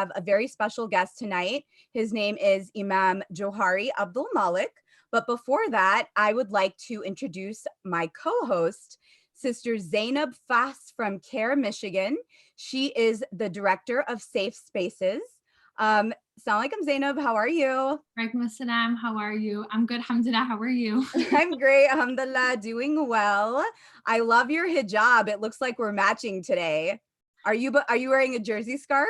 have a very special guest tonight. His name is Imam Johari Abdul-Malik. But before that, I would like to introduce my co-host, Sister Zienab Fahs from CAIR-Michigan. She is the director of Safe Spaces. Assalamu alaikum, Zienab. How are you? Walaikum assalam. How are you? I'm good, alhamdulillah. How are you? I'm great, alhamdulillah, doing well. I love your hijab. It looks like we're matching today. Are you wearing a jersey scarf?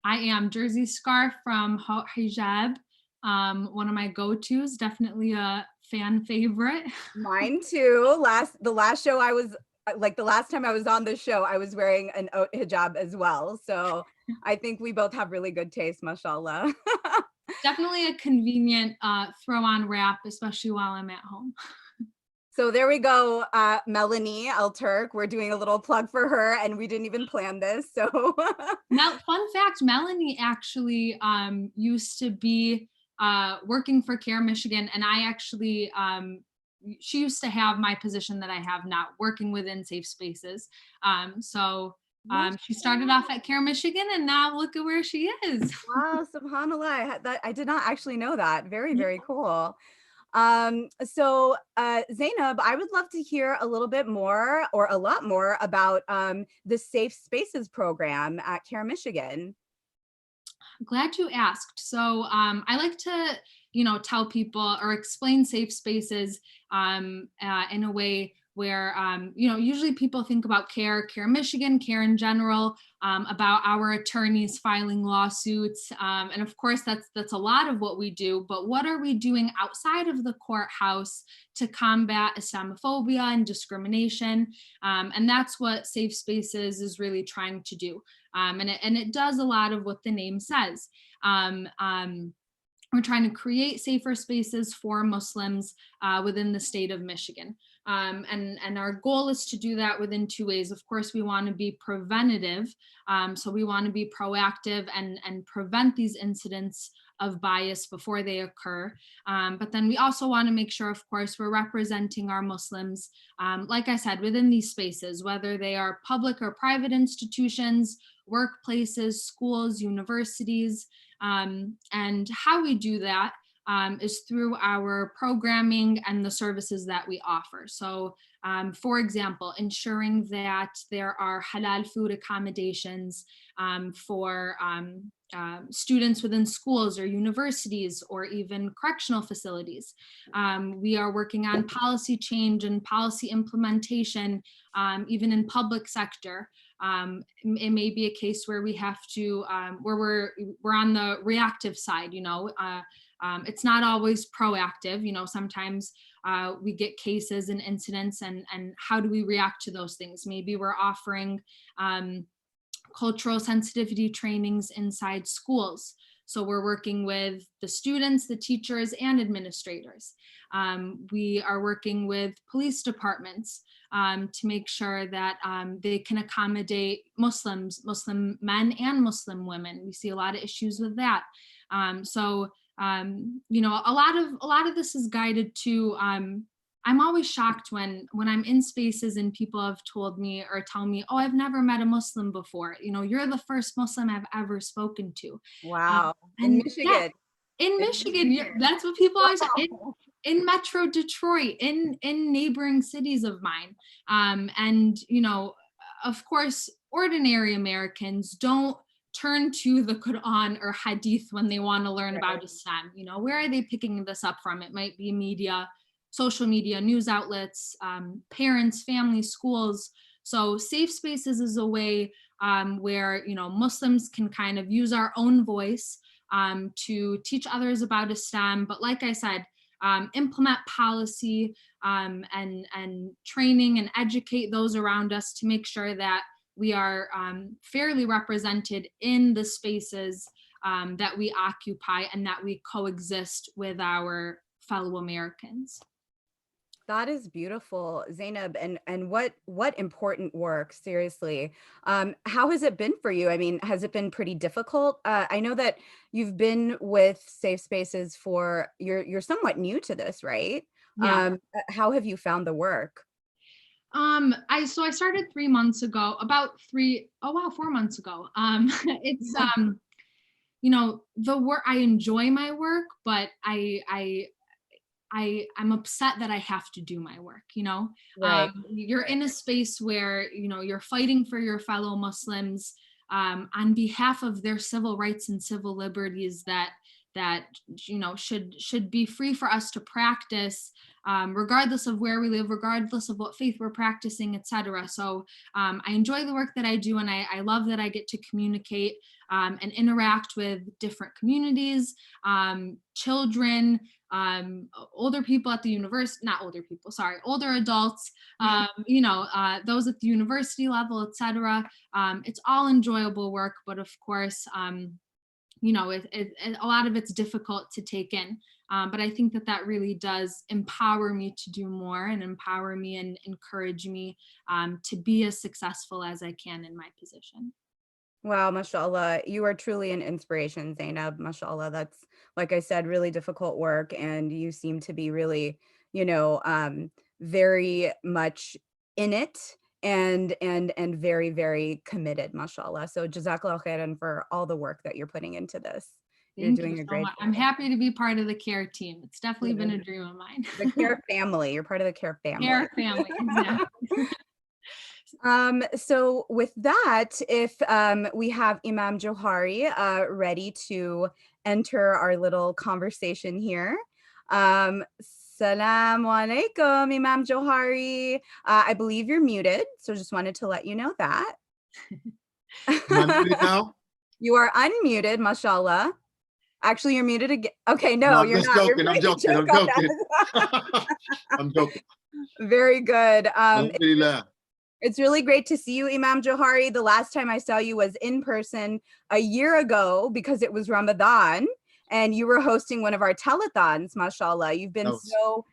I am. Jersey scarf from Hijrah. One of my go-tos, definitely a fan favorite. Mine too. The last time I was on the show, I was wearing an hijab as well. So I think we both have really good taste, mashallah. Definitely a convenient throw-on wrap, especially while I'm at home. So there we go, Melanie Al-Turk. We're doing a little plug for her, and we didn't even plan this. So now, fun fact, Melanie actually used to be working for CAIR-Michigan, and I actually, she used to have my position that I have now, working within Safe Spaces. She started off at CAIR-Michigan, and now look at where she is. Wow, subhanallah. I did not actually know that. Very, very cool. So Zienab, I would love to hear a little bit more or a lot more about the Safe Spaces program at CAIR-Michigan. Glad you asked. So I like to, tell people or explain safe spaces in a way where, usually people think about CAIR-Michigan, CAIR in general, about our attorneys filing lawsuits. And of course, that's a lot of what we do, but what are we doing outside of the courthouse to combat Islamophobia and discrimination? And that's what Safe Spaces is really trying to do. And it does a lot of what the name says. We're trying to create safer spaces for Muslims within the state of Michigan. And our goal is to do that within two ways. Of course, we want to be preventative. So we want to be proactive and prevent these incidents of bias before they occur. But then we also want to make sure, of course, we're representing our Muslims, like I said, within these spaces, whether they are public or private institutions, workplaces, schools, universities. And how we do that is through our programming and the services that we offer. So, for example, ensuring that there are halal food accommodations for students within schools or universities or even correctional facilities. We are working on policy change and policy implementation, even in public sector. It may be a case where we have to, where we're on the reactive side, it's not always proactive, sometimes we get cases and incidents and how do we react to those things? Maybe we're offering cultural sensitivity trainings inside schools. So we're working with the students, the teachers, and administrators. We are working with police departments to make sure that they can accommodate Muslims, Muslim men and Muslim women. We see a lot of issues with that. A lot of this is guided to, I'm always shocked when I'm in spaces and people have told me or tell me, oh, I've never met a Muslim before. You're the first Muslim I've ever spoken to. Wow. In Michigan. Yeah, in Michigan, that's what people always say. In Metro Detroit, in neighboring cities of mine. And, of course, ordinary Americans don't turn to the Quran or Hadith when they want to learn about Islam. Where are they picking this up from? It might be media, social media, news outlets, parents, families, schools. So Safe Spaces is a way where, Muslims can kind of use our own voice to teach others about Islam. But like I said, implement policy and training and educate those around us to make sure that we are fairly represented in the spaces that we occupy and that we coexist with our fellow Americans. That is beautiful, Zienab, and what important work, seriously. How has it been for you? I mean, has it been pretty difficult? I know that you've been with Safe Spaces for, you're somewhat new to this, right? Yeah. How have you found the work? I started 3 months ago, 4 months ago. you know, the work, I enjoy my work, but I'm upset that I have to do my work, you know. Right. You're in a space where, you know, you're fighting for your fellow Muslims on behalf of their civil rights and civil liberties that you know should be free for us to practice, regardless of where we live, regardless of what faith we're practicing, etc. So I enjoy the work that I do, and I love that I get to communicate and interact with different communities, children, older people at the university, not older people, sorry, older adults, you know, those at the university level, etc. It's all enjoyable work, but of course, you know, a lot of it's difficult to take in. But I think that really does empower me to do more, and empower me and encourage me to be as successful as I can in my position. Wow, mashallah. You are truly an inspiration, Zainab. Mashallah. That's, like I said, really difficult work. And you seem to be really, you know, very much in it and very, very committed, mashallah. So jazakallah khairan for all the work that you're putting into this. You're Thank you doing a so great much. I'm job. happy to be part of the CAIR team. It's definitely been Yeah. a dream of mine. The CAIR family. You're part of the CAIR family. CAIR family, exactly. So with that, if we have Imam Johari ready to enter our little conversation here. Salaam alaikum, Imam Johari. I believe you're muted, so just wanted to let you know that. Am I muted now? You are unmuted, mashallah. Actually, you're muted again. Okay, No, no, I'm you're just not. joking. You're I'm playing a joking. I'm joke on joking. that. I'm joking. Very good. Alhamdulillah. It's really great to see you, Imam Johari. The last time I saw you was in person a year ago because it was Ramadan and you were hosting one of our telethons, mashallah. You've been so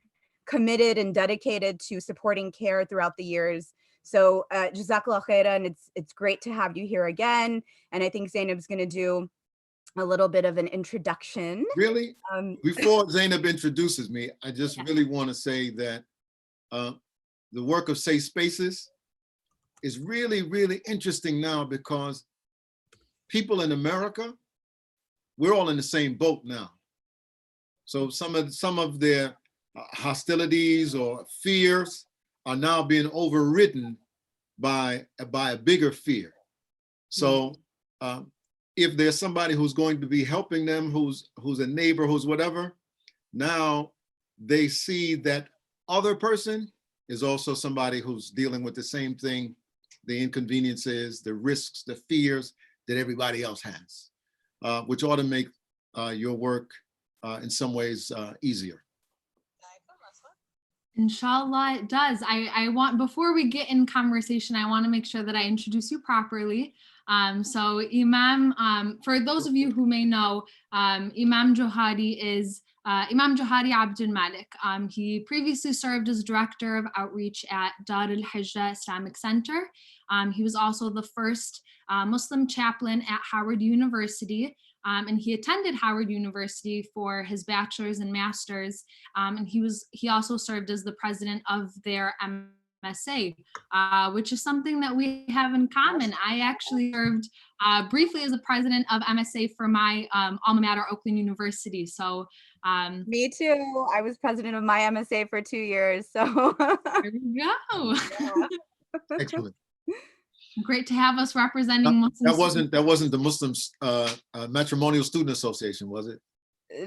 committed and dedicated to supporting CAIR throughout the years. So jazakallah khairan. It's great to have you here again. And I think Zainab's going to do a little bit of an introduction. Really? Before Zainab introduces me, I just really want to say that the work of Safe Spaces is really, really interesting now because people in America, we're all in the same boat now. So some of their hostilities or fears are now being overridden by a bigger fear. So if there's somebody who's going to be helping them, who's a neighbor, who's whatever, now they see that other person is also somebody who's dealing with the same thing, the inconveniences, the risks, the fears that everybody else has, which ought to make your work in some ways easier. Inshallah, it does. I want, before we get in conversation, I want to make sure that I introduce you properly. So Imam, for those of you who may know, Imam Johari is Imam Johari Abdul-Malik. He previously served as Director of Outreach at Hijrah Islamic Center. He was also the first Muslim chaplain at Howard University. And he attended Howard University for his bachelor's and master's. And he also served as the president of their MSA, which is something that we have in common. I actually served briefly as the president of MSA for my alma mater, Oakland University. So me too. I was president of my MSA for 2 years. So there we go. Excellent. Great to have us representing Muslims. That wasn't the Muslims Matrimonial Student Association, was it?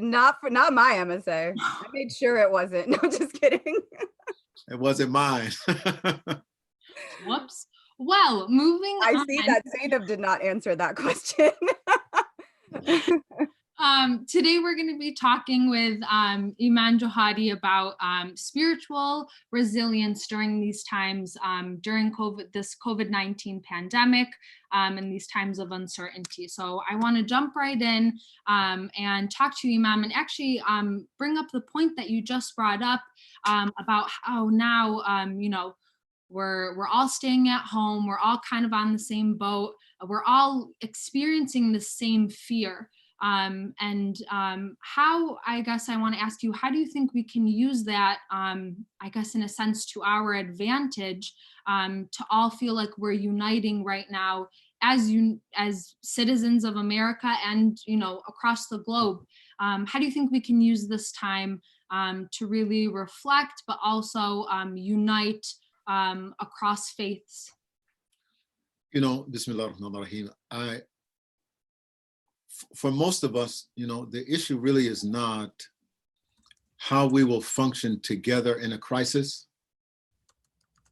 Not my MSA. I made sure it wasn't. No, just kidding. It wasn't mine. Whoops. Well, moving on. I see that Zainab did not answer that question. Today we're going to be talking with Imam Johari about spiritual resilience during these times, during this COVID-19 pandemic, and these times of uncertainty. So I want to jump right in and talk to you, Imam, and actually bring up the point that you just brought up about how now, you know, we're all staying at home, we're all kind of on the same boat, we're all experiencing the same fear. How, I guess I want to ask you, how do you think we can use that, I guess, in a sense, to our advantage, to all feel like we're uniting right now as citizens of America and, you know, across the globe, how do you think we can use this time to really reflect, but also unite across faiths? You know, Bismillah ar-Rahman ar-Rahim. For most of us, you know, the issue really is not how we will function together in a crisis.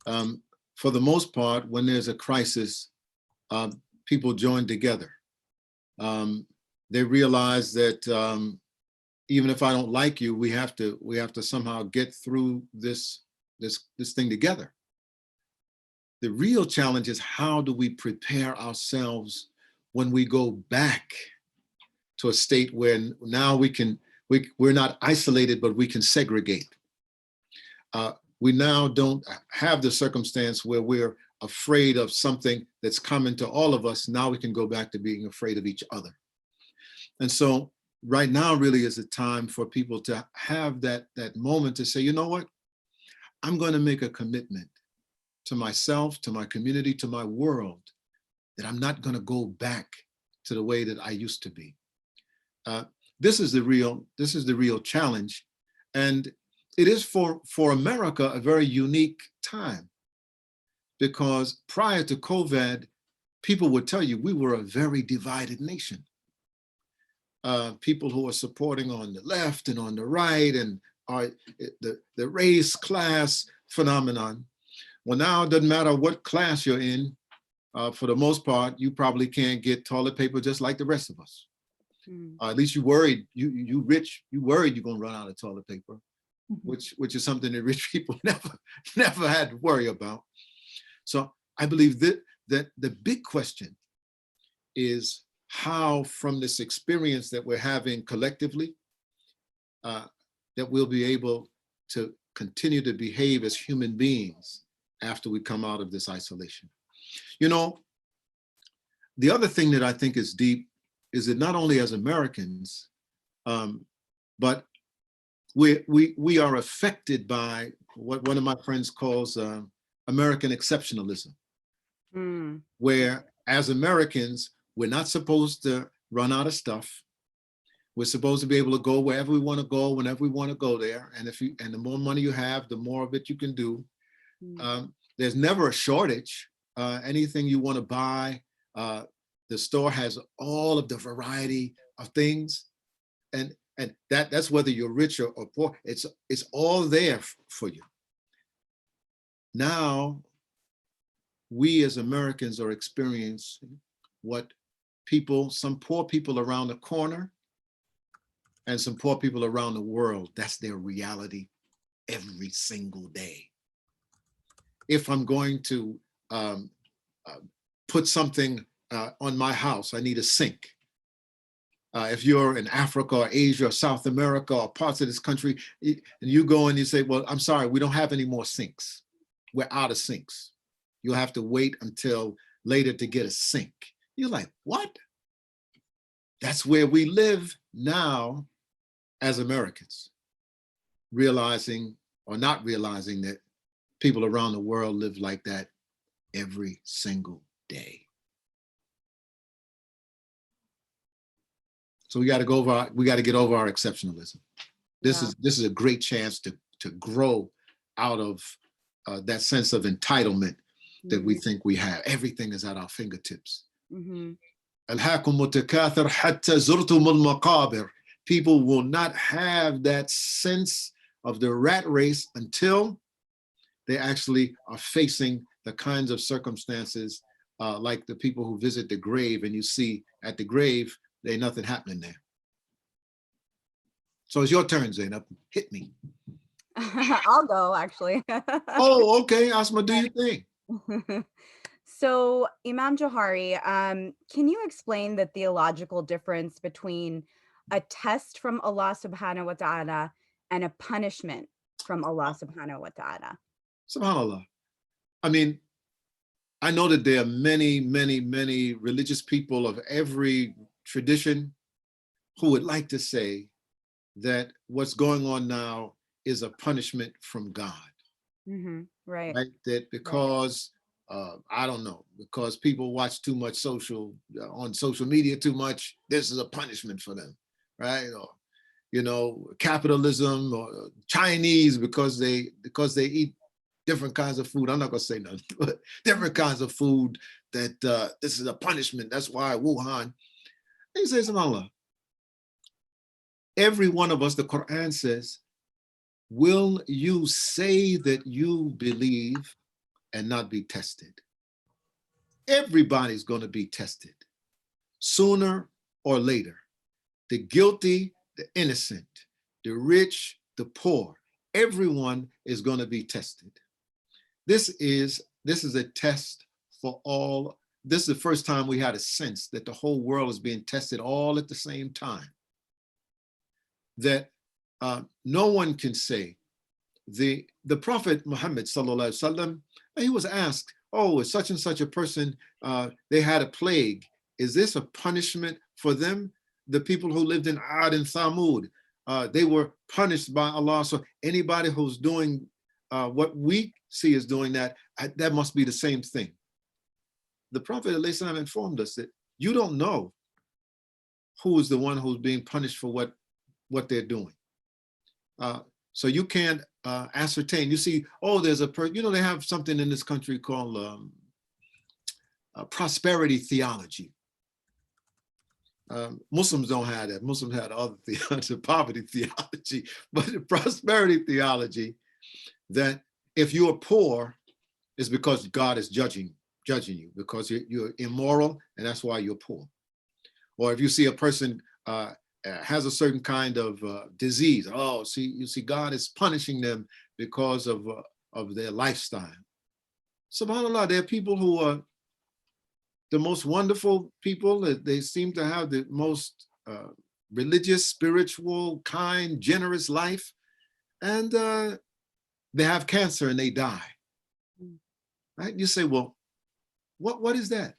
For the most part, when there's a crisis, people join together. They realize that even if I don't like you, we have to somehow get through this thing together. The real challenge is, how do we prepare ourselves when we go back to a state where now we're not isolated, but we can segregate. We now don't have the circumstance where we're afraid of something that's common to all of us. Now we can go back to being afraid of each other. And so right now really is a time for people to have that moment to say, you know what, I'm going to make a commitment to myself, to my community, to my world, that I'm not going to go back to the way that I used to be. This is the real challenge. And it is for America a very unique time, because prior to COVID, people would tell you we were a very divided nation. People who are supporting on the left and on the right, and the race class phenomenon. Well, now it doesn't matter what class you're in. For the most part, you probably can't get toilet paper just like the rest of us. At least you worried, you rich, you worried you're gonna run out of toilet paper, which is something that rich people never had to worry about. So I believe that the big question is how, from this experience that we're having collectively, that we'll be able to continue to behave as human beings after we come out of this isolation. You know, the other thing that I think is deep is that not only as Americans, but we are affected by what one of my friends calls American exceptionalism, where as Americans, we're not supposed to run out of stuff. We're supposed to be able to go wherever we want to go, whenever we want to go there. And the more money you have, the more of it you can do. There's never a shortage. Anything you want to buy, the store has all of the variety of things, and that's whether you're rich or poor. It's all there for you. Now, we as Americans are experiencing what some poor people around the corner and some poor people around the world, that's their reality every single day. If I'm going to put something on my house, I need a sink. If you're in Africa or Asia or South America or parts of this country, and you go and you say, well, I'm sorry, we don't have any more sinks. We're out of sinks. You'll have to wait until later to get a sink. You're like, what? That's where we live now as Americans, realizing or not realizing that people around the world live like that every single day. So we got to get over our exceptionalism. This is a great chance to grow out of that sense of entitlement that we think we have. Everything is at our fingertips. People will not have that sense of the rat race until they actually are facing the kinds of circumstances like the people who visit the grave, and you see at the grave, there ain't nothing happening there. So it's your turn, Zienab. Hit me. I'll go, actually. Oh, okay. Asma, do your thing. So, Imam Johari, can you explain the theological difference between a test from Allah subhanahu wa ta'ala and a punishment from Allah subhanahu wa ta'ala? SubhanAllah. I mean, I know that there are many, many, many religious people of every tradition who would like to say that what's going on now is a punishment from God. Right. That because I don't know, because people watch too much on social media too much. This is a punishment for them, right? Or, you know, capitalism, or Chinese because they eat different kinds of food. I'm not gonna say nothing, but different kinds of food, that this is a punishment. That's why Wuhan. He says, Allah, every one of us, the Quran says, will you say that you believe and not be tested? Everybody's going to be tested sooner or later. The guilty, the innocent, the rich, the poor, everyone is going to be tested. This is a test for all. This is the first time we had a sense that the whole world is being tested all at the same time. That no one can say. The Prophet Muhammad sallallahu alaihi wasallam, he was asked, oh, is such and such a person, they had a plague. Is this a punishment for them? The people who lived in Ad and Thamud, they were punished by Allah. So anybody who's doing what we see as doing that must be the same thing. The Prophet ﷺ informed us that you don't know who is the one who's being punished for what they're doing. So you can't ascertain. You see, oh, there's a person, you know, they have something in this country called prosperity theology. Muslims don't have that. Muslims have other theology, poverty theology, but the prosperity theology, that if you are poor, it's because God is judging you, because you're immoral, and that's why you're poor. Or if you see a person has a certain kind of disease, oh, you see God is punishing them because of their lifestyle. SubhanAllah, there are people who are the most wonderful people. They seem to have the most religious, spiritual, kind, generous life, and they have cancer and they die. Right? You say, well, what is that?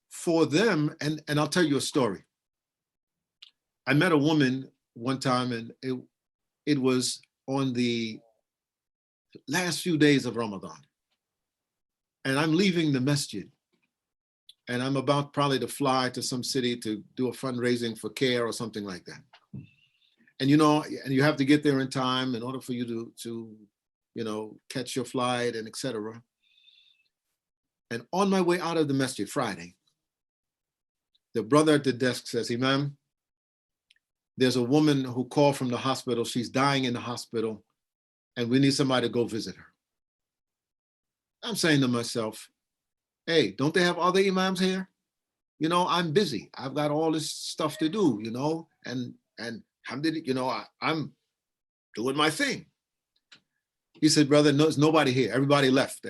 For them, and I'll tell you a story. I met a woman one time, and it was on the last few days of Ramadan. And I'm leaving the masjid, and I'm about probably to fly to some city to do a fundraising for CAIR or something like that. And you know, and you have to get there in time in order for you to you know, catch your flight and etc. And on my way out of the masjid Friday, the brother at the desk says, Imam, there's a woman who called from the hospital. She's dying in the hospital, and we need somebody to go visit her. I'm saying to myself, hey, don't they have other imams here? You know, I'm busy. I've got all this stuff to do, you know, and you know, I'm doing my thing. He said, brother, no, there's nobody here. Everybody left.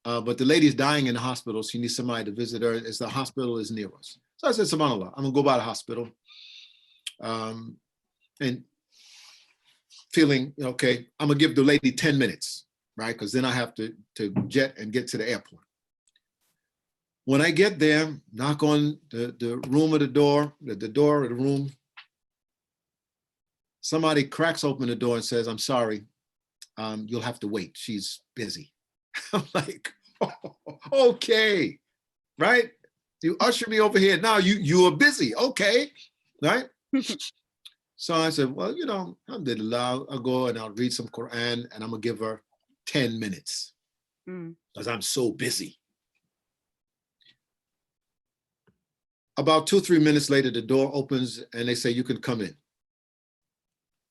But the lady's dying in the hospital. She needs somebody to visit her, as the hospital is near us. So I said, subhanAllah, I'm gonna go by the hospital. And feeling, okay, I'm gonna give the lady 10 minutes, right? Because then I have to jet and get to the airport. When I get there, knock on the room of the door of the room, somebody cracks open the door and says, I'm sorry, you'll have to wait. She's busy. I'm like, oh, okay, right? You usher me over here. Now you are busy, okay, right? So I said, well, you know, alhamdulillah, I'll go and I'll read some Quran, and I'm gonna give her 10 minutes because I'm so busy. About 2-3 minutes later, the door opens and they say, you can come in.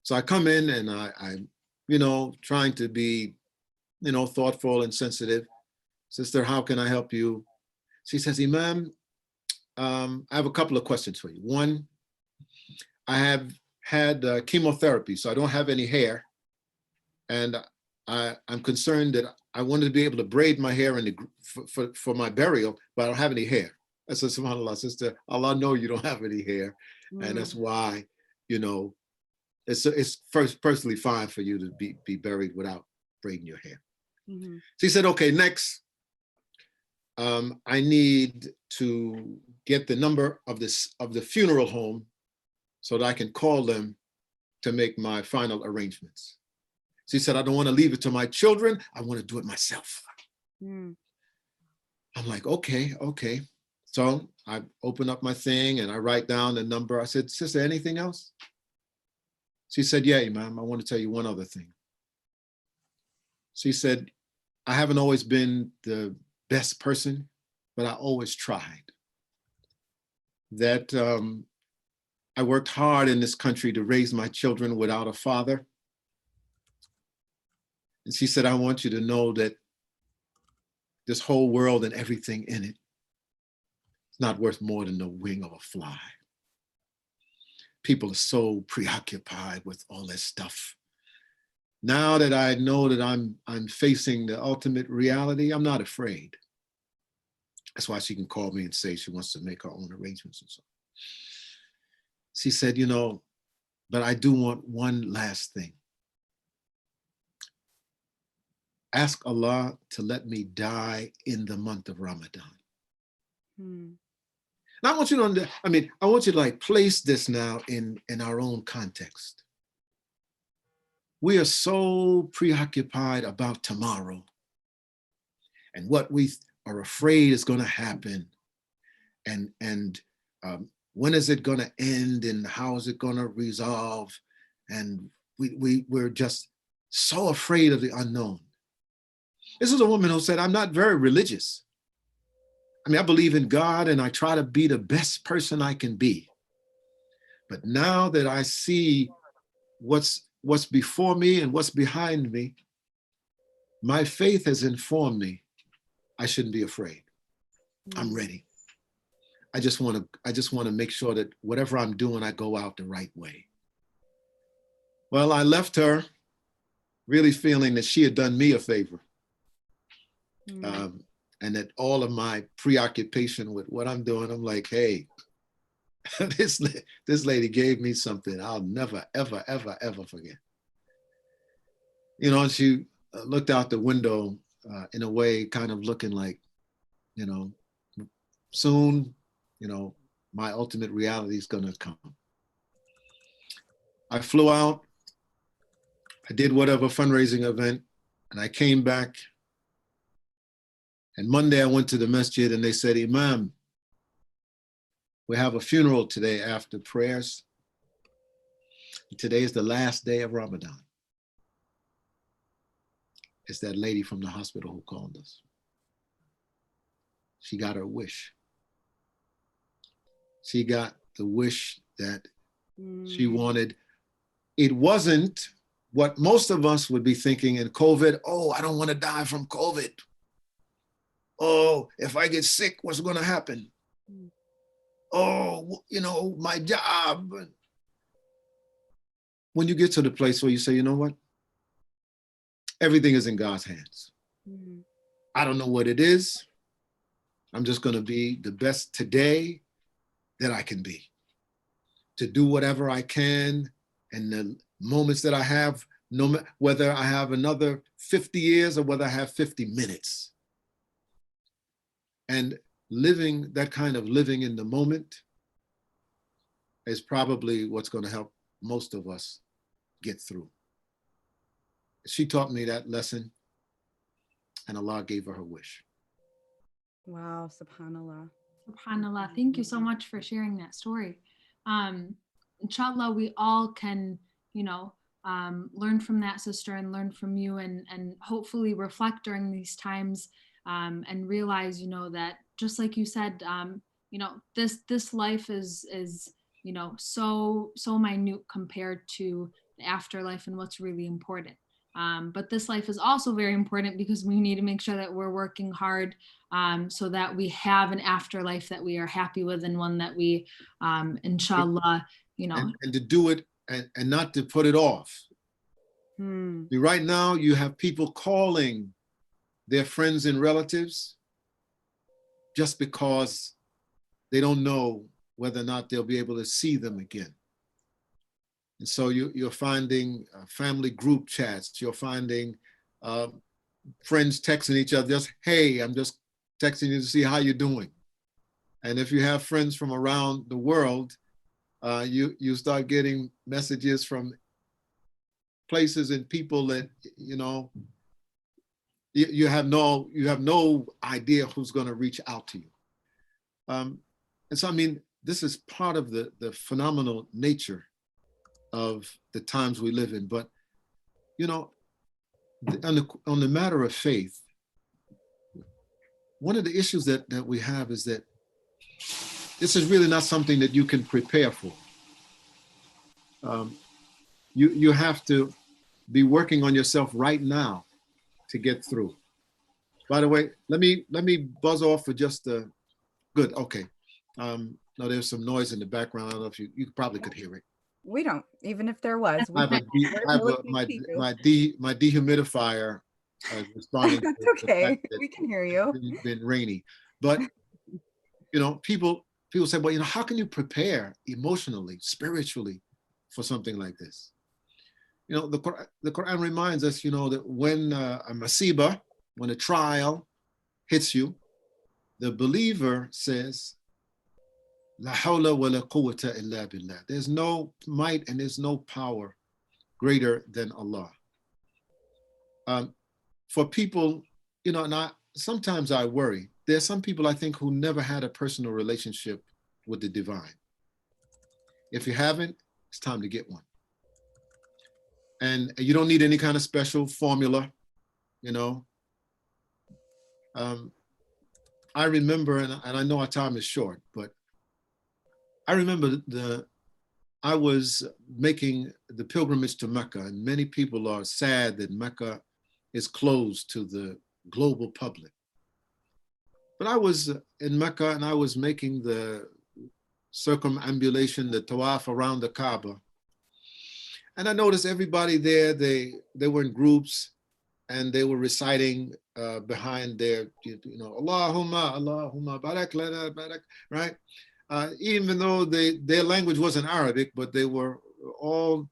So I come in, and I'm, you know, trying to be, you know, thoughtful and sensitive. Sister, how can I help you? She says, Imam, I have a couple of questions for you. One, I have had chemotherapy, so I don't have any hair. And I'm concerned that I wanted to be able to braid my hair for my burial, but I don't have any hair. I said, subhanAllah, sister, Allah know you don't have any hair. And that's why, you know, it's personally fine for you to be buried without braiding your hair. She said, okay, next, I need to get the number of the funeral home so that I can call them to make my final arrangements. She said, I don't want to leave it to my children. I want to do it myself. Mm. I'm like, okay, okay. So I open up my thing and I write down the number. I said, sister, anything else? She said, yeah, Imam, I want to tell you one other thing. She said, I haven't always been the best person, but I always tried. That I worked hard in this country to raise my children without a father. And she said, I want you to know that this whole world and everything in it is not worth more than the wing of a fly. People are so preoccupied with all this stuff. Now that I know that I'm facing the ultimate reality, I'm not afraid. That's why she can call me and say she wants to make her own arrangements and so on. She said, you know, but I do want one last thing. Ask Allah to let me die in the month of Ramadan. Mm. And I want you to, I want you to like place this now in our own context. We are so preoccupied about tomorrow and what we are afraid is going to happen, and when is it going to end, and how is it going to resolve, and we're just so afraid of the unknown. This is a woman who said, I'm not very religious. I mean, I believe in God and I try to be the best person I can be. But now that I see what's before me and what's behind me, my faith has informed me I shouldn't be afraid. I'm ready. I just want to make sure that whatever I'm doing, I go out the right way. Well, I left her really feeling that she had done me a favor. And that all of my preoccupation with what I'm doing, I'm like, hey, this lady gave me something I'll never, ever, ever, ever forget. You know, and she looked out the window in a way, kind of looking like, you know, soon, you know, my ultimate reality is going to come. I flew out, I did whatever fundraising event, and I came back. And Monday I went to the masjid and they said, Imam, we have a funeral today after prayers. Today is the last day of Ramadan. It's that lady from the hospital who called us. She got her wish. She got the wish that she wanted. It wasn't what most of us would be thinking in COVID. Oh, I don't want to die from COVID. Oh, if I get sick, what's going to happen? Oh, you know, my job. When you get to the place where you say, you know what? Everything is in God's hands. I don't know what it is. I'm just going to be the best today that I can be. To do whatever I can in the moments that I have, no matter whether I have another 50 years or whether I have 50 minutes. And living that kind of living in the moment is probably what's going to help most of us get through. She taught me that lesson, and Allah gave her her wish. Wow, subhanallah. SubhanAllah. Thank you so much for sharing that story. Inshallah, we all can, you know, learn from that sister and learn from you, and hopefully reflect during these times, and realize, you know, that just like you said, you know, this life is you know, so minute compared to the afterlife and what's really important. But this life is also very important because we need to make sure that we're working hard, so that we have an afterlife that we are happy with, and one that we, inshallah, you know. And to do it and not to put it off. Right now, you have people calling their friends and relatives just because they don't know whether or not they'll be able to see them again. And so you're finding family group chats, you're finding friends texting each other, just, hey, I'm just texting you to see how you're doing. And if you have friends from around the world, you start getting messages from places and people that, you know, You have no idea who's going to reach out to you. And so, I mean, this is part of the phenomenal nature of the times we live in. But, you know, on the matter of faith, one of the issues that we have is that this is really not something that you can prepare for. You have to be working on yourself right now to get through. By the way, let me buzz off for just good. Okay. No, there's some noise in the background. I don't know if you probably could hear it. We don't, even if there was. My dehumidifier responding. That's okay. We can hear you. It's been rainy, but you know, people say, well, you know, how can you prepare emotionally, spiritually for something like this? You know, the Quran reminds us, you know, that when a masiba, when a trial hits you, the believer says, La hawla wa la quwwata illa billah. There's no might and there's no power greater than Allah. For people, you know, and sometimes I worry. There's some people I think who never had a personal relationship with the divine. If you haven't, it's time to get one. And you don't need any kind of special formula, you know. I remember, and I know our time is short, but I remember I was making the pilgrimage to Mecca, and many people are sad that Mecca is closed to the global public. But I was in Mecca and I was making the circumambulation, the tawaf around the Kaaba. And I noticed everybody there, they were in groups and they were reciting behind their, you know, Allahumma barak lana barak, right? Even though their language wasn't Arabic, but they were all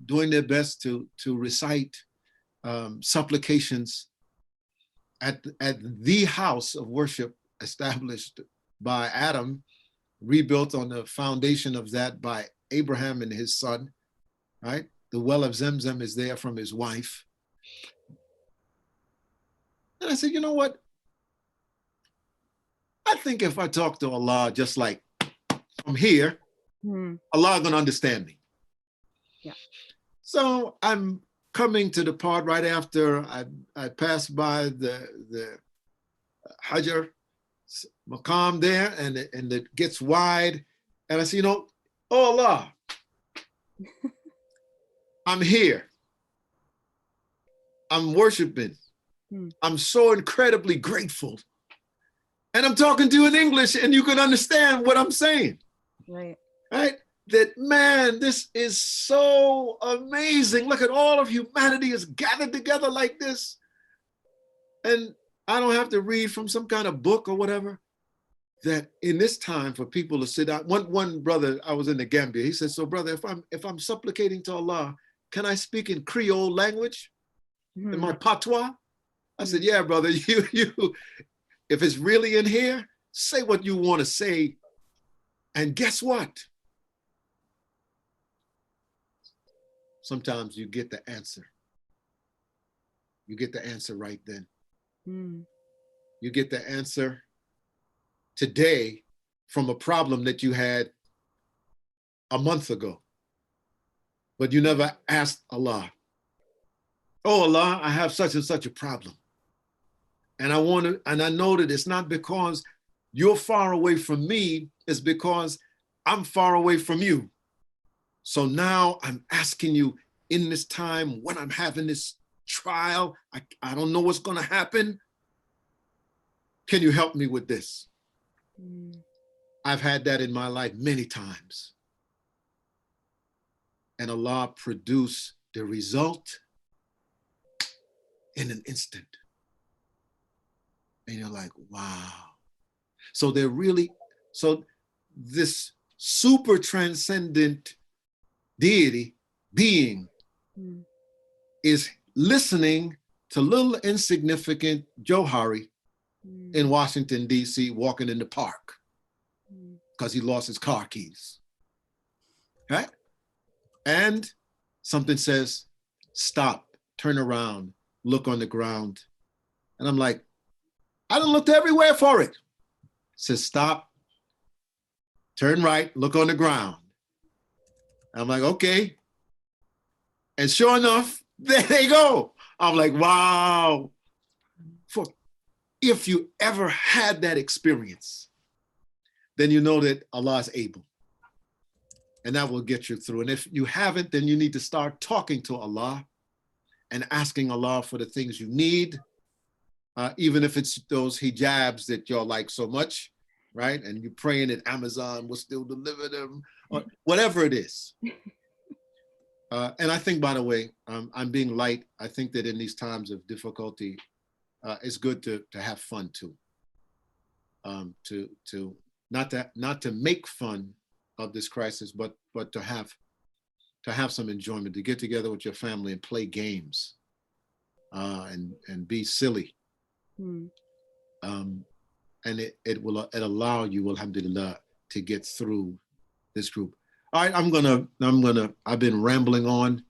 doing their best to recite supplications at the house of worship established by Adam, rebuilt on the foundation of that by Abraham and his son, right? The well of Zemzem is there from his wife. And I said, you know what? I think if I talk to Allah just like from here, Allah is going to understand me. Yeah. So I'm coming to the part right after I passed by the Hijrah maqam there, and it gets wide, and I see, you know, oh Allah, I'm here. I'm worshiping. I'm so incredibly grateful. And I'm talking to you in English and you can understand what I'm saying. Right. Right? That, man, this is so amazing. Look at all of humanity is gathered together like this. And I don't have to read from some kind of book or whatever. That in this time for people to sit down. One brother, I was in the Gambia, he said, so brother, if I'm supplicating to Allah, can I speak in Creole language? In my patois? I said, yeah, brother, you if it's really in here, say what you want to say. And guess what? Sometimes you get the answer. You get the answer right then. You get the answer today from a problem that you had a month ago, but you never asked Allah, oh Allah, I have such and such a problem. And I know that it's not because you're far away from me, it's because I'm far away from you. So now I'm asking you in this time when I'm having this trial, I don't know what's going to happen. Can you help me with this? I've had that in my life many times. And Allah produced the result in an instant. And you're like, wow. So this super transcendent deity being is listening to little insignificant Johari in Washington, D.C., walking in the park because he lost his car keys. Right? And something says, stop, turn around, look on the ground, And I'm like, I done looked everywhere for it. Says, stop, turn right, look on the ground. I'm like, okay. And sure enough, there they go. I'm like, wow. If you ever had that experience, then you know that Allah is able. And that will get you through. And if you haven't, then you need to start talking to Allah and asking Allah for the things you need, even if it's those hijabs that y'all like so much, right? And you're praying that Amazon will still deliver them, or whatever it is. And I think, by the way, I'm being light. I think that in these times of difficulty, it's good to have fun too. Not to make fun of this crisis, but to have some enjoyment, to get together with your family and play games, and be silly. And it will allow you, alhamdulillah, to get through this group. All right, I've been rambling on,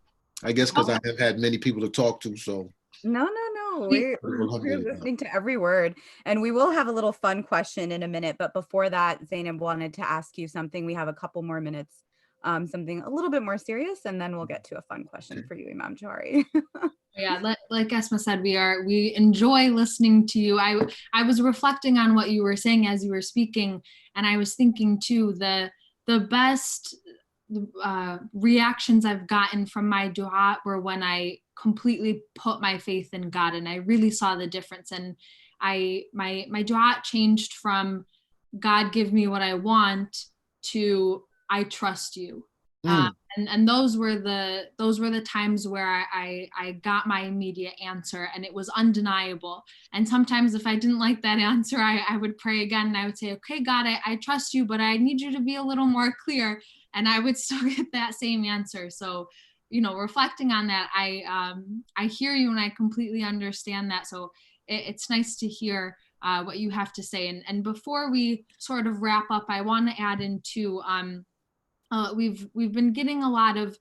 I guess, because I have had many people to talk to, so. No. We're listening to every word. And we will have a little fun question in a minute. But before that, Zienab wanted to ask you something. We have a couple more minutes, something a little bit more serious, and then we'll get to a fun question for you, Imam Johari. Yeah, like Esma said, we enjoy listening to you. I was reflecting on what you were saying as you were speaking, and I was thinking too, the best reactions I've gotten from my dua were when I completely put my faith in God, and I really saw the difference. And my dua changed from God give me what I want to I trust you. And those were the times where I got my immediate answer, and it was undeniable. And sometimes if I didn't like that answer, I would pray again, and I would say, okay, God, I trust you, but I need you to be a little more clear. And I would still get that same answer. So, reflecting on that, I hear you, and I completely understand that. So it's nice to hear what you have to say. And before we sort of wrap up, I want to add in too, we've been getting a lot of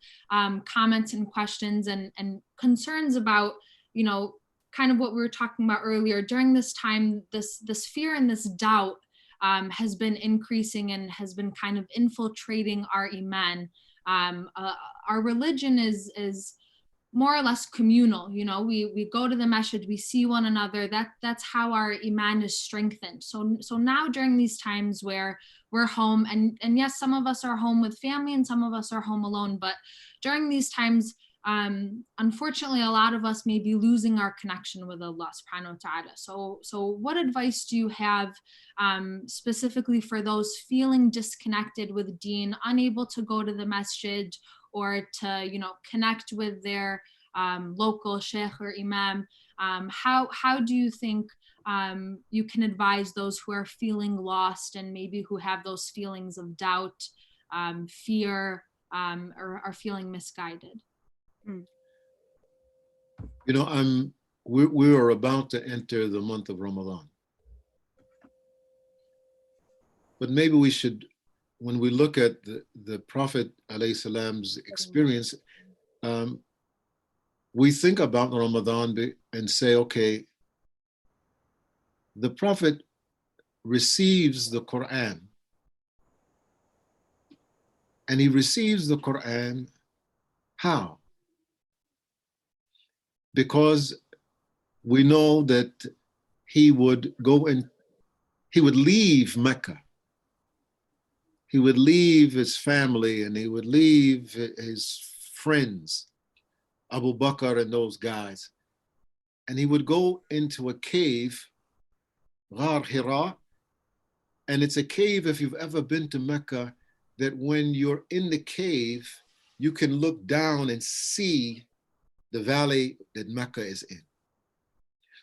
comments and questions and concerns about, kind of what we were talking about earlier. During this time, this fear and this doubt has been increasing and has been kind of infiltrating our iman. Our religion is more or less communal. We go to the masjid, we see one another. That's how our iman is strengthened. So now during these times where we're home, and yes, some of us are home with family and some of us are home alone, but during these times, unfortunately, a lot of us may be losing our connection with Allah subhanahu wa ta'ala. So what advice do you have specifically for those feeling disconnected with deen, unable to go to the masjid or to, connect with their local sheikh or imam? How do you think you can advise those who are feeling lost and maybe who have those feelings of doubt, fear, or are feeling misguided? We are about to enter the month of Ramadan. But maybe we should, when we look at the Prophet alayhi salam's experience, we think about Ramadan and say, okay, the Prophet receives the Quran, and he receives the Quran how? Because we know that he would leave Mecca. He would leave his family, and he would leave his friends, Abu Bakr and those guys. And he would go into a cave, Ghar Hira. And it's a cave, if you've ever been to Mecca, that when you're in the cave, you can look down and see the valley that Mecca is in.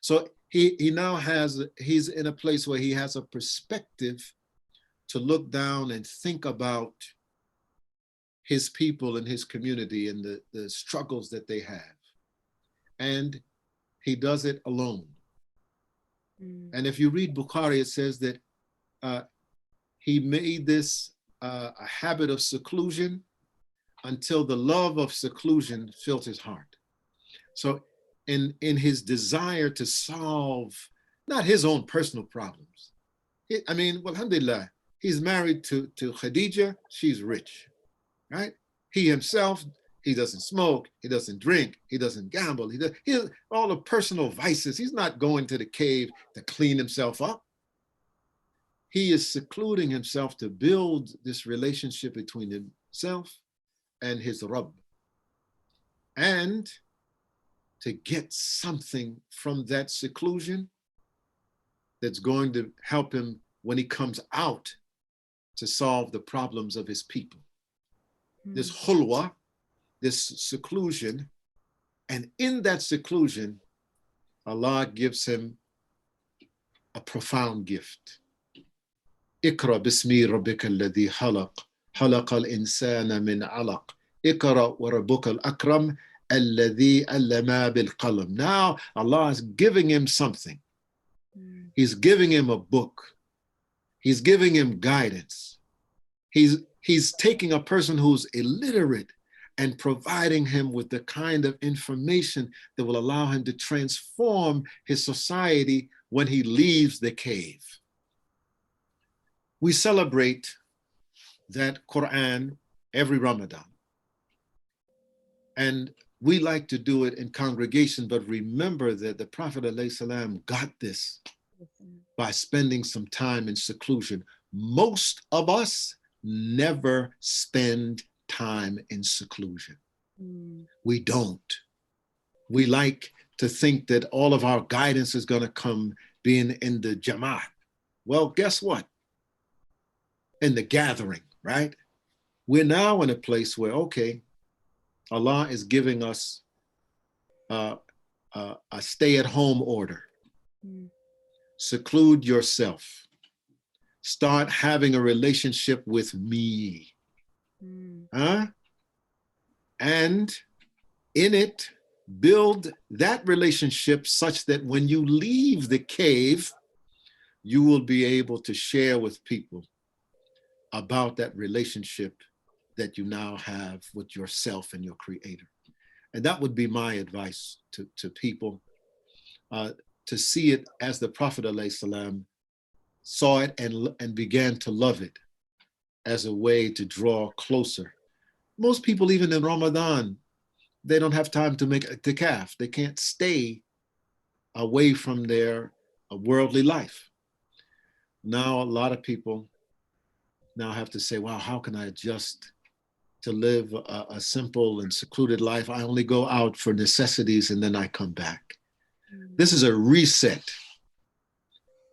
So he's in a place where he has a perspective to look down and think about his people and his community and the struggles that they have. And he does it alone. And if you read Bukhari, it says that he made this a habit of seclusion until the love of seclusion filled his heart. So in his desire to solve not his own personal problems. I mean, well, alhamdulillah, he's married to Khadija, she's rich, right? He himself, he doesn't smoke, he doesn't drink, he doesn't gamble, he has all the personal vices. He's not going to the cave to clean himself up. He is secluding himself to build this relationship between himself and his Rabb, and to get something from that seclusion that's going to help him when he comes out to solve the problems of his people. This khulwa, this seclusion, and in that seclusion, Allah gives him a profound gift. Iqra bismi rabbika alladhi khalaq, khalaqa al-insana min alaq, Iqra wa rabbuka al-akram, alladhi allama bil qalam. Now Allah is giving him something. He's giving him a book. He's giving him guidance. He's taking a person who's illiterate and providing him with the kind of information that will allow him to transform his society when he leaves the cave. We celebrate that Quran every Ramadan. And we like to do it in congregation, but remember that the Prophet ﷺ got this by spending some time in seclusion. Most of us never spend time in seclusion. We don't. We like to think that all of our guidance is going to come being in the Jama'at. Well, guess what? In the gathering, right? We're now in a place where, okay, Allah is giving us a stay-at-home order. Seclude yourself. Start having a relationship with me. And in it, build that relationship such that when you leave the cave, you will be able to share with people about that relationship that you now have with yourself and your Creator. And that would be my advice to people, to see it as the Prophet ﷺ saw it and began to love it as a way to draw closer. Most people, even in Ramadan, they don't have time to make i'tikaf. They can't stay away from their worldly life. Now, a lot of people now have to say, wow, how can I adjust to live a simple and secluded life? I only go out for necessities and then I come back. This is a reset.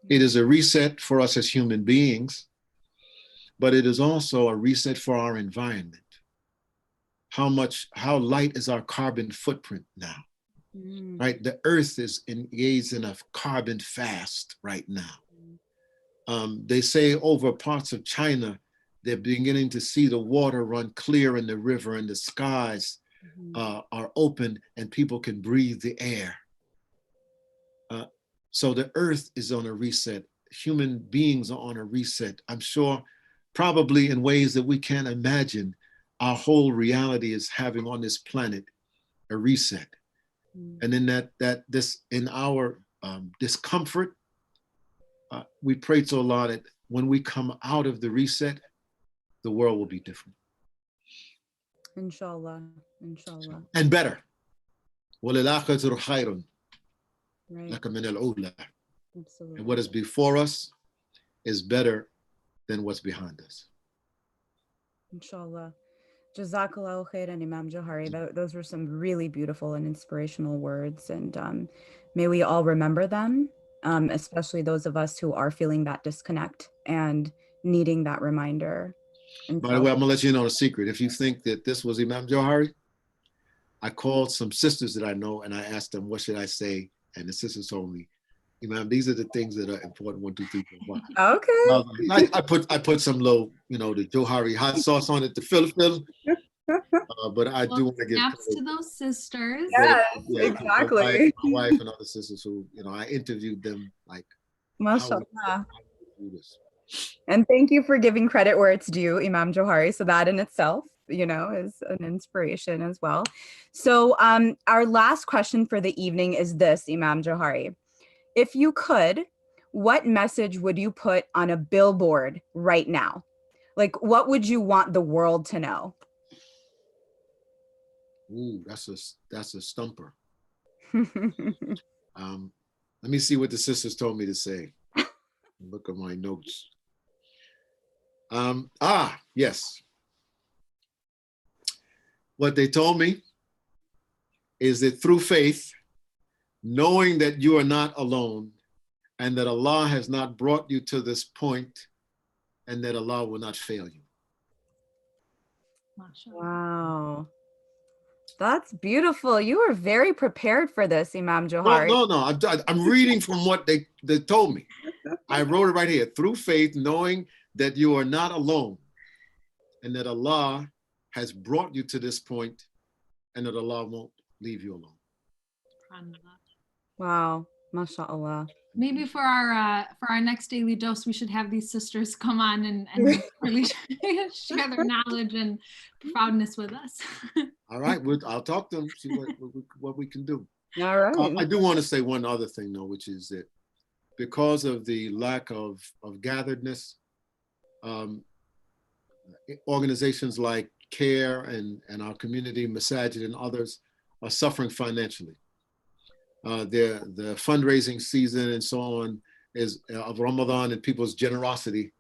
It is a reset for us as human beings, but it is also a reset for our environment. How light is our carbon footprint now, right? The earth is engaged in a carbon fast right now. They say over parts of China, they're beginning to see the water run clear in the river and the skies are open and people can breathe the air. So the earth is on a reset. Human beings are on a reset. I'm sure probably in ways that we can't imagine. Our whole reality is having on this planet a reset. And in in our discomfort, we pray to Allah that when we come out of the reset, the world will be different. Inshallah, inshallah. And better. Right. Absolutely. And what is before us is better than what's behind us. Inshallah. Jazakallahu khairan, Imam Johari. Those were some really beautiful and inspirational words. And may we all remember them, especially those of us who are feeling that disconnect and needing that reminder. By the way, I'm gonna let you know a secret. If you think that this was Imam Johari, I called some sisters that I know and I asked them, what should I say? And the sisters told me, Imam, these are the things that are important. 1, 2, 3, 4, 5. Okay. I put some low, the Johari hot sauce on it to fill. But I do want to give snaps to those sisters. Yes, exactly. My wife and other sisters who, I interviewed them like, MashaAllah. And thank you for giving credit where it's due, Imam Johari. So that in itself you know, is an inspiration as well. So our last question for the evening is this, Imam Johari. If you could, what message would you put on a billboard right now? Like, what would you want the world to know? Ooh, that's a stumper. Let me see what the sisters told me to say. Look at my notes. Yes. What they told me is that through faith, knowing that you are not alone and that Allah has not brought you to this point and that Allah will not fail you. Wow. That's beautiful. You were very prepared for this, Imam Johari. No. I'm reading from what they told me. I wrote it right here. Through faith, knowing that you are not alone and that Allah has brought you to this point and that Allah won't leave you alone. Wow. MashaAllah. Maybe for our next daily dose, we should have these sisters come on and really share their knowledge and profoundness with us. All right, I'll talk to them, see what we can do. All right. I do want to say one other thing though, which is that because of the lack of gatheredness, organizations like CAIR and our community, Masajid and others are suffering financially. The fundraising season and so on is of Ramadan and people's generosity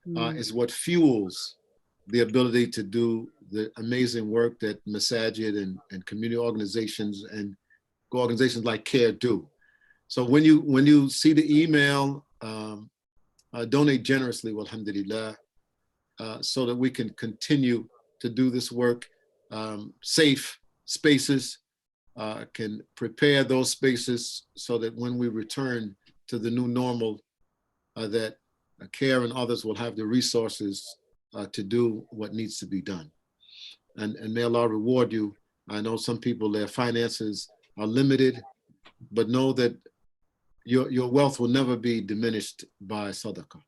is what fuels the ability to do the amazing work that Masajid and community organizations and organizations like CAIR do. So when you see the email, donate generously, walhamdulillah, so that we can continue to do this work. Safe spaces, can prepare those spaces so that when we return to the new normal, that CAIR and others will have the resources to do what needs to be done. And may Allah reward you. I know some people, their finances are limited, but know that your wealth will never be diminished by sadaqah.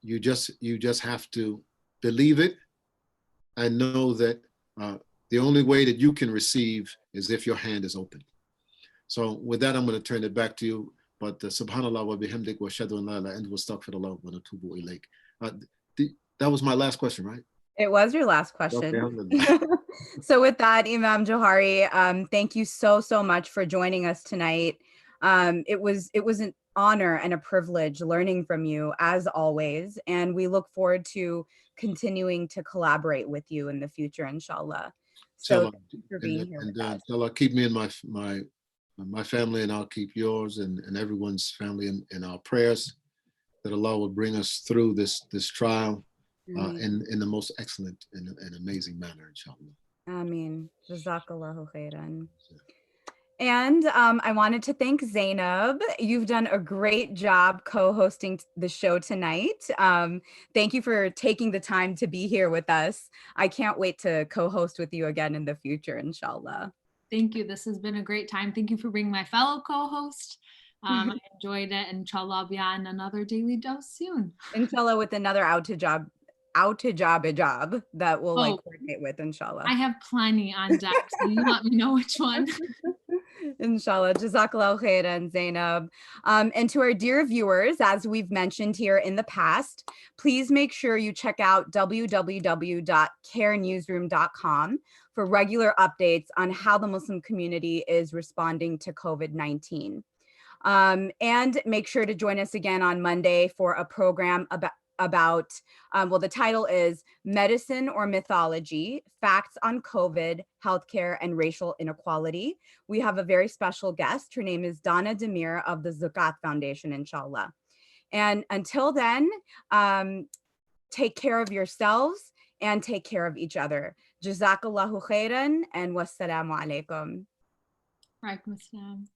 You just have to believe it and know that the only way that you can receive is if your hand is open. So with that, I'm going to turn it back to you. But subhanallah wa bihamdik wa shadu an la ilaha illa anta wa astaghfirullah wa natubu ilayk. That was my last question, right? It was your last question. Okay. So with that, Imam Johari, thank you so much for joining us tonight. It was an honor and a privilege learning from you as always, and we look forward to continuing to collaborate with you in the future, inshallah. So thank you for being here with us. Inshallah, keep me in my family, and I'll keep yours and everyone's family in our prayers, that Allah will bring us through this trial in the most excellent and amazing manner, inshallah. Ameen. Jazakallahu khairan. And I wanted to thank Zienab. You've done a great job co-hosting the show tonight. Thank you for taking the time to be here with us. I can't wait to co-host with you again in the future, inshallah. Thank you. This has been a great time. Thank you for being my fellow co-host. I enjoyed it, and inshallah I'll be on another daily dose soon. Inshallah, with another out to job that we'll coordinate with, inshallah. I have plenty on deck, so you let me know which one. Inshallah. Jazakallahu khairan, Zienab. And to our dear viewers, as we've mentioned here in the past, please make sure you check out www.cairnewsroom.com for regular updates on how the Muslim community is responding to COVID-19. And make sure to join us again on Monday for a program about the title is Medicine or Mythology, Facts on COVID, Healthcare, and Racial Inequality. We have a very special guest. Her name is Donna Demir of the Zakat Foundation, inshallah. And until then, take care of yourselves and take care of each other. Jazakallahu khairan and wassalamu alaikum. Wa alaikum assalam.